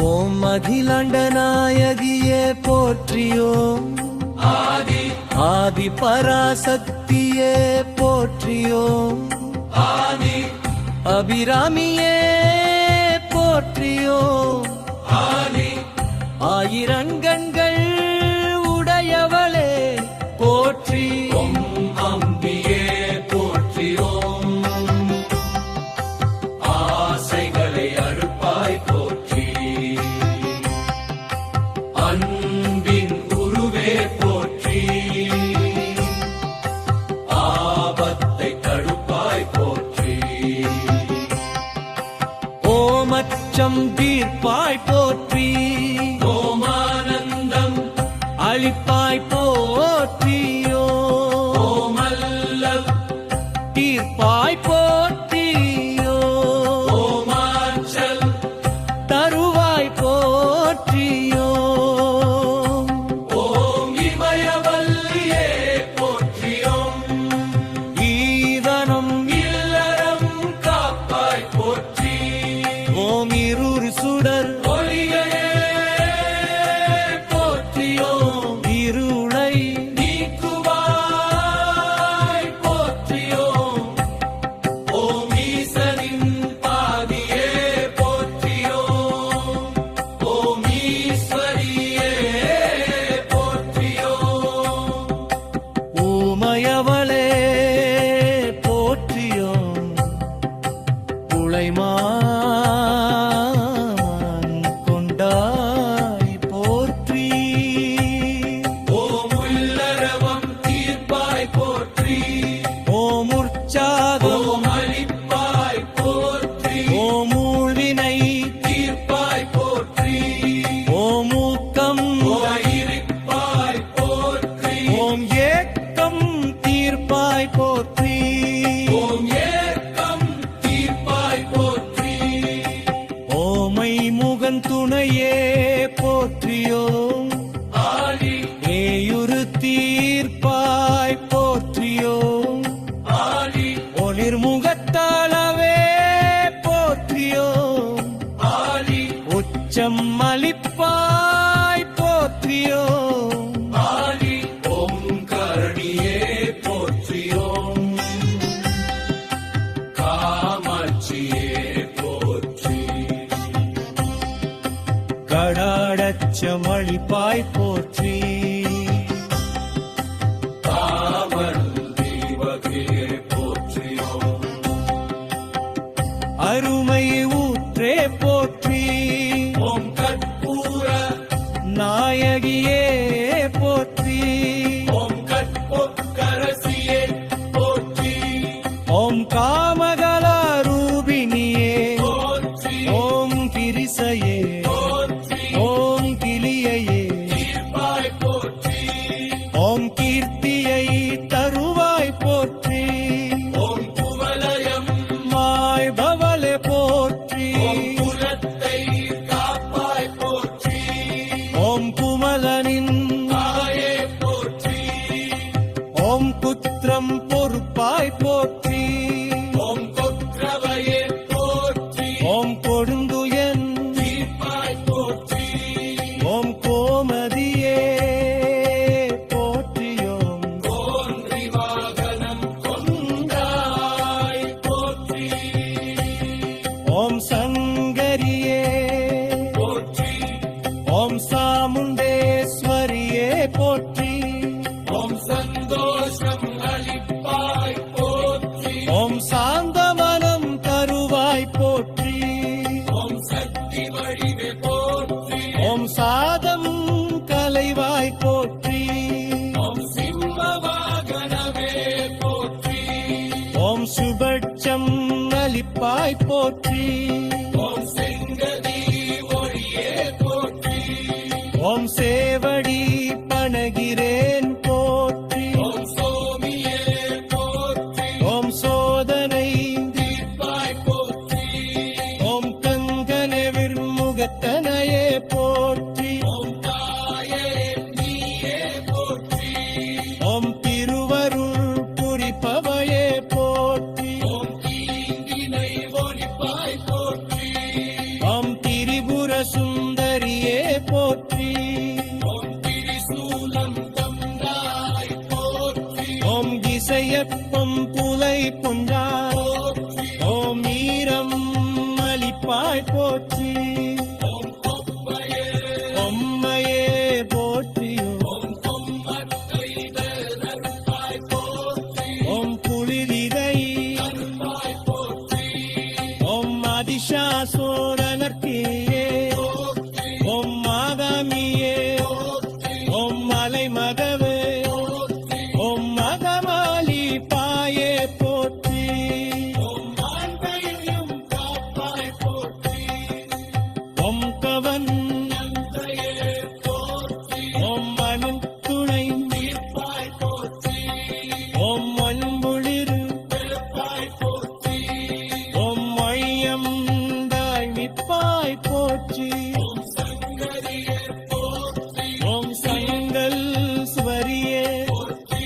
ஓம் அகிலாண்ட நாயகியே போற்றியோம், ஆதி பராசக்தியே போற்றியோம், அபிராமியே போற்றியோம், ஆயிரங்கண்கள் உடையவளே போற்றி, அம்பியே போற்றியோம், ஆசைகளை அறுப்பாய் போற்றி, அன்பின் உருவே போற்றி, ஆபத்தை தடுப்பாய் போற்றி, ஓமச்சம் தீர்ப்பாய் போற்றி, ஓமானந்தம் அளிப்பாய் போற்றியோ, ஓமல்லல் தீர்ப்பாய் போற்றியோ, ஓமாச்சல் தருவாய் போற்றியோ, ஓம் இமயவல்லியே போற்றியோம், ஈதனம் இல்லறம் காப்பாய் போற்றி, ஓம் இருள் சுடர் ஒளியே போற்றியோம், இருளை நீக்குவாய் போற்றியோம், ஓம் ஈசனின் பாதியே போற்றியோம், ஓம் ஈஸ்வரியே போற்றியோம், ஊமையவளே போற்றியோம், உளைமான் கொண்டாய் போற்றி, ஓம் உள்ளரவம் தீர்ப்பாய் போற்றி, ஓம் உற்சாகம் ஓம் அளிப்பாய் போற்றி, ஓம் ஊழ்வினை தீர்ப்பாய் போற்றி, ஓம் ஊக்கம் ஓம் இருப்பாய் போற்றி, ஓம் ஏக்கம் தீர்ப்பாய் போற்றி, ஓம் ஏக்கம் தீர்ப்பாய் போற்றி, ஓமை முகன் துணையே போற்றியோம், ஆடி ஏயுரு தீர்ப்பாய் போற்றியோம், ஆடி ஒளிர்முகத்தாளவே போற்றியோம், ஆடி உச்சம் அளிப்பாய் போற்றியோம், ஆடி ஓம் கரணியே போற்றியோம், காமாட்சியே போற்றி, கடாடச்சம் அளிப்பாய் போற்றி, காவல் தீவகையே போற்றியோம், அருமை ஊற்றே போற்றி, ஓம் கற்பூர நாயகியே போற்றி, ஓம் கற்பொக்கரசியே போற்றி, ஓம் காமகலா ரூபிணியே, போற்றி ஓம் கிரிசையே, போற்றி, ஓம் கிளியையே, தீர்ப்பாய் போற்றி, ஓம் கீர்த்தியை தருவாய் போற்றி, ஓம் குவலயம் மாய் பவலே போற்றி, ஓம் குலத்தை காப்பாய் போற்றி, ஓம் குமலனின் தாயே போற்றி, ஓம் புத்திரம் பொறுப்பாய் போற்றி, ஓம் கொற்றவையே போற்றி, ஓம் கொடுந்துயன் தீர்ப்பாய் போற்றி, ஓம் கோமதியே போற்றியோம், தோன்றி வாகனம் கொண்டாய் போற்றி, ஓம் சங்கரியே போற்றி, ஓம் சாமுண்டேஸ்வரியே போற்றி, ஓம் சந்தோஷம் அளிப்பாய் போற்றி, ஓம் சாந்தமனம் தருவாய் போற்றி, ஓம் சக்தி வடிவே போற்றி, ஓம் சாதம் அளிப்பாய் போற்றி. ஓம் செங்கதி ஒளியே போற்றி. ஓம் சேவடி பணகிறேன் போற்றி. ஓம் சோமியே போற்றி. ஓம் சோதனை தீர்ப்பாய் போற்றி. ஓம் கங்கனெவிர் முகத்தனையே போற்றி. ஓம் தாயே நீயே போற்றி. ஓம் திருவருள் புரிப்பவையே போற்றி. ஓம் தீங்கினை ஒளிப்பாய் போற்றி. ஓம் திரிபுர சுந்தரியே போற்றி. ஓம் திரிசூலம் தந்தாய் போற்றி. ஓம் திசையப்பம் புலை பொன்றா போற்றி. ஓம் ஈரம் அளிப்பாய் போற்றி. ஓம் கொப்பையே. பொம்மையே போற்றியும். ஓம் கொம்மத்தை தருப்பாய் போற்றி. ஓம் புலிலிதை தருப்பாய் போற்றி. ஓம் அதிசாசோரனர்க்கே போற்றி. ஓம் மாகாமியே போற்றி. ஓம் மலைமகவே போற்றி. ஓம் மகமாலி பாயே போற்றி. ஓம் மாண்பையும் காப்பாய் போற்றி. ஓம் கவன் தந்தையே போற்றி. ஓம் மண் துணை தீர்ப்பாய் போற்றி. ஓம் மண்புளிர் வெளுப்பாய் போற்றி. ஓம் மையம் தாய்மிப்பாய் போற்றி. ஓம் சங்கரியே போற்றி. ஓம் சங்கல் ஸ்வரியே போற்றி.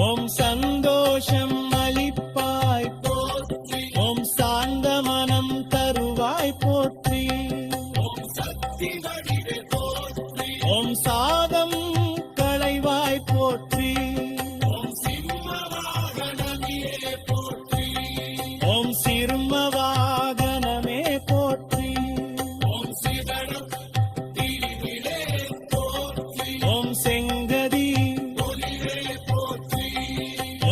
ஓம் சந்தோஷம் அளிப்பாய் போற்றி. ஓம் சாந்த மனம் தருவாய் போற்றி. ஓம் சக்தி வடிவே போற்றி. ஓம் சாதம் களைவாய் போற்றி. ஓம் சிம்ம வாகனமியே போற்றி. ஓம் சிறும வாகனமே போற்றி. ஓம் சிதடம் தீவிலே போற்றி. ஓம் செங்கதி ஒளிவே போற்றி.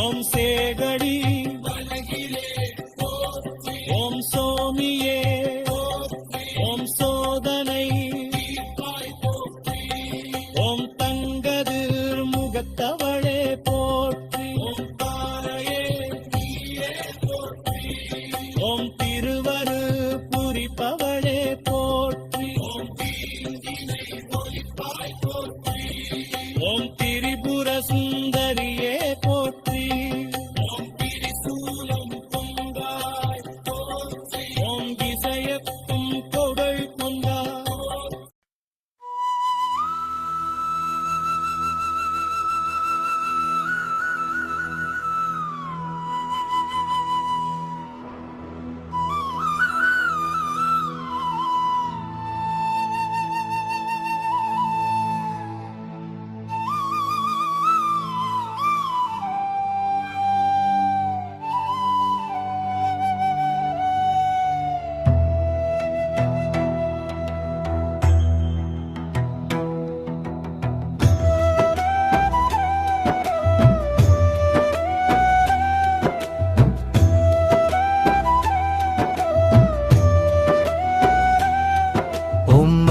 ஓம் சேகடி வலகிலே போற்றி. ஓம் சோமியே போற்றி. ஓம் சோதனை தீர்ப்பாய் போற்றி. ஓம் தங்கதிர் முகத்தவளே போற்றி. ஓம் தாரையே நீயே போற்றி. ஓம் திருவரு புரிப்பவளே போற்றி. ஓம் தீங்கினை ஒளிப்பாய் போற்றி. ஓம் திரிபுர சுந்தரியே போற்றி. ஓம் திரிசூலம் பொங்காய் போற்றி. ஓம் திசையப்பும் கொடை கொண்டா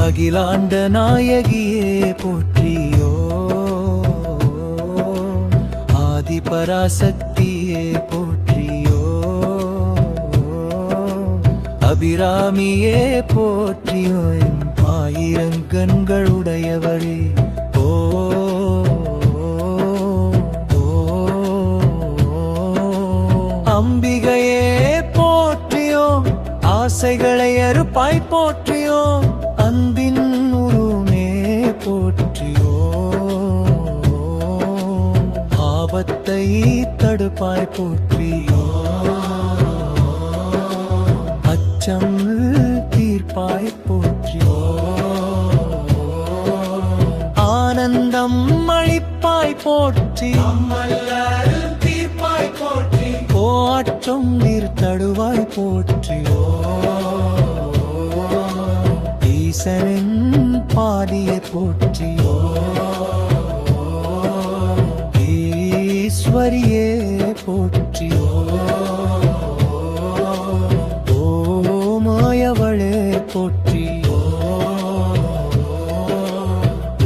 அகிலாண்ட நாயகியே போற்றியோ ஆதி பராசக்தியே போற்றியோ அபிராமியே போற்றியோ ஆயிரங்கண்களுடையவரே ஓ அம்பிகையே போற்றியோ ஆசைகளை அறுப்பாய் போற்றியோ அன்பின் உருமே போற்றியோ ஆபத்தை தடுப்பாய் போற்றியோ அச்சம் தீர்ப்பாய் போற்றியோ ஆனந்தம் அளிப்பாய் போற்றி தீர்ப்பாய் போற்றி ஓ அச்சம் தீர்த்தடுவாய் போற்றியோ ஈசனின் பாடியை போற்றியோ ஈஸ்வரியே போற்றியோ ஓ மாயவளே போற்றியோ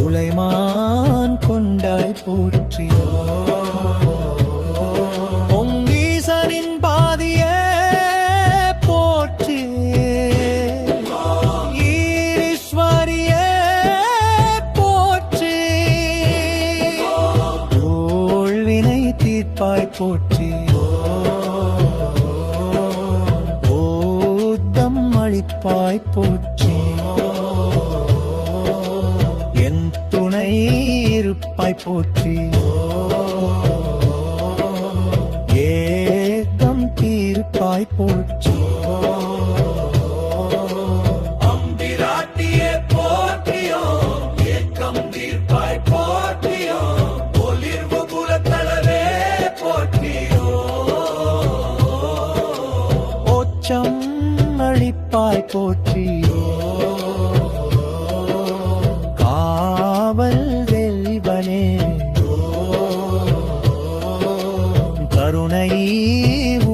உலைமான் கொண்டாய் போற்றியோ ஈசனின் பாதியே போற்றியோ ஓத்தம் அளிப்பாய் போற்றியோ என் துணை இருப்பாய் போற்றியோ ஏக்கம் தீர்ப்பாய் போற்றியோ அம்பிராட்டியே போற்றியோ ஏக்கம் தீர்ப்பாய் போற்றியோ ஒளிர்வு குலத்தளவே போற்றியோ ஓச்சம் அளிப்பாய் போற்றியோ காவல் வெல்வனே கருணை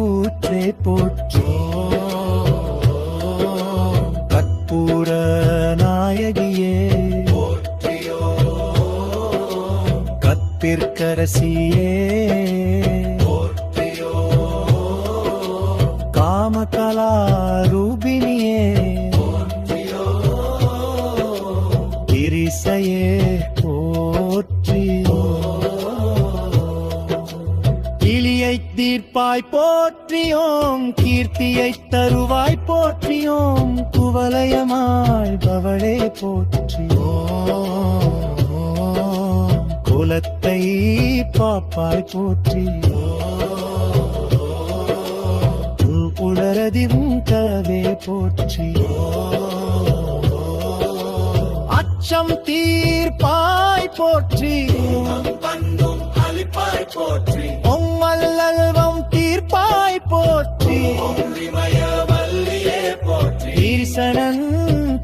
ஊற்றே போற்றியோ கற்பூர நாயகியே போற்றியோ கற்பிற்கரசியே போற்றியோ காமகலா ரூபிணியே போற்றியோ கிரிசையே போற்றியோ கிளியை தீர்ப்பாய் போற்றியோம் கீர்த்தியை தருவாய் போற்றியோம் குவலயமாய் பவளே போற்றியோ குலத்தை பாப்பாய் போற்றியோ உளரதிவும் கவே போற்றியோ அச்சம் தீர்ப்பாய் போற்றியோ பண்பும் அளிப்பாய் போற்றி ஒம்மல்லல்வம் தீர்ப்பாய் போற்றி ஒளிமய வல்லியே போற்றி ஈசனன்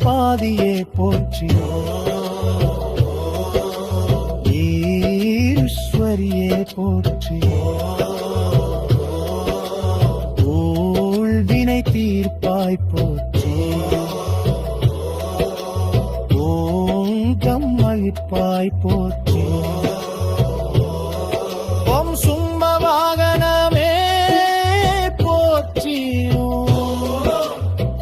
பாதியே போற்றியோ ஈஸ்வரியே போற்றியோ ஊழ்வினை தீர்ப்பாய் போற்றியோ ஓங்கம் அளிப்பாய் போற்றியோ ஓம் சும்ம வாகனமே போற்றியோ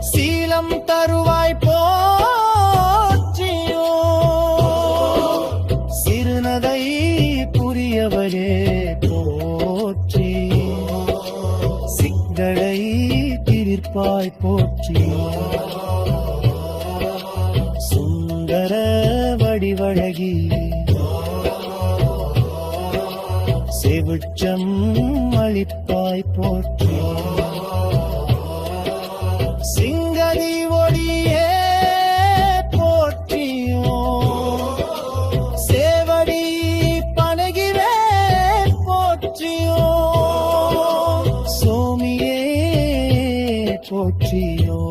சீலம் தருவாய் போற்றியோ சிறுநதை புரியவரே போற்றியோ சிங்களை தீர்ப்பாய் போற்றியோ சுந்தர வடிவழகி செவிச்சம் அளிப்பாய் போற்றியோ சிங்கதி ஒளியே போற்றியோ சேவடி பனகிவே போற்றியோ சோமியே போற்றியோ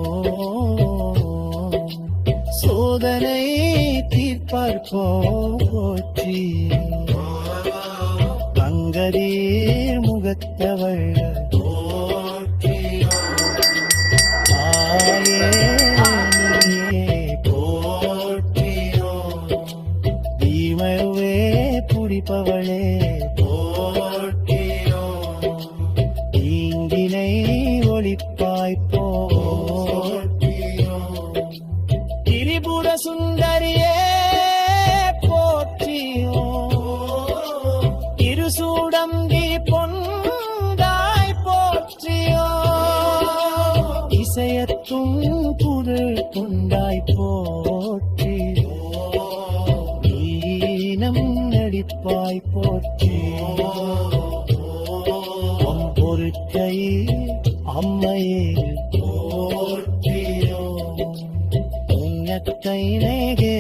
சோதனை தீர்ப்பார் போற்றியோ அங்கரே முகத்தவள் போற்றியோ ஆயே நீயே போற்றியோ தீமவே புடிப்பவளே போற்றியோ தீங்கினை ஒளிப்பாய் போற்றியோ திரிபுர சுந்தரியே போற்றியோ இருசூடம்பி பொந்தாய் போற்றியோ இசையத்தும் புதழ் கொண்டாய் போற்றியோ ஈனம் நடிப்பாய் போற்றியோ பொருட்கை அம்மையே போற்றியோ உன்னத்தை நேகே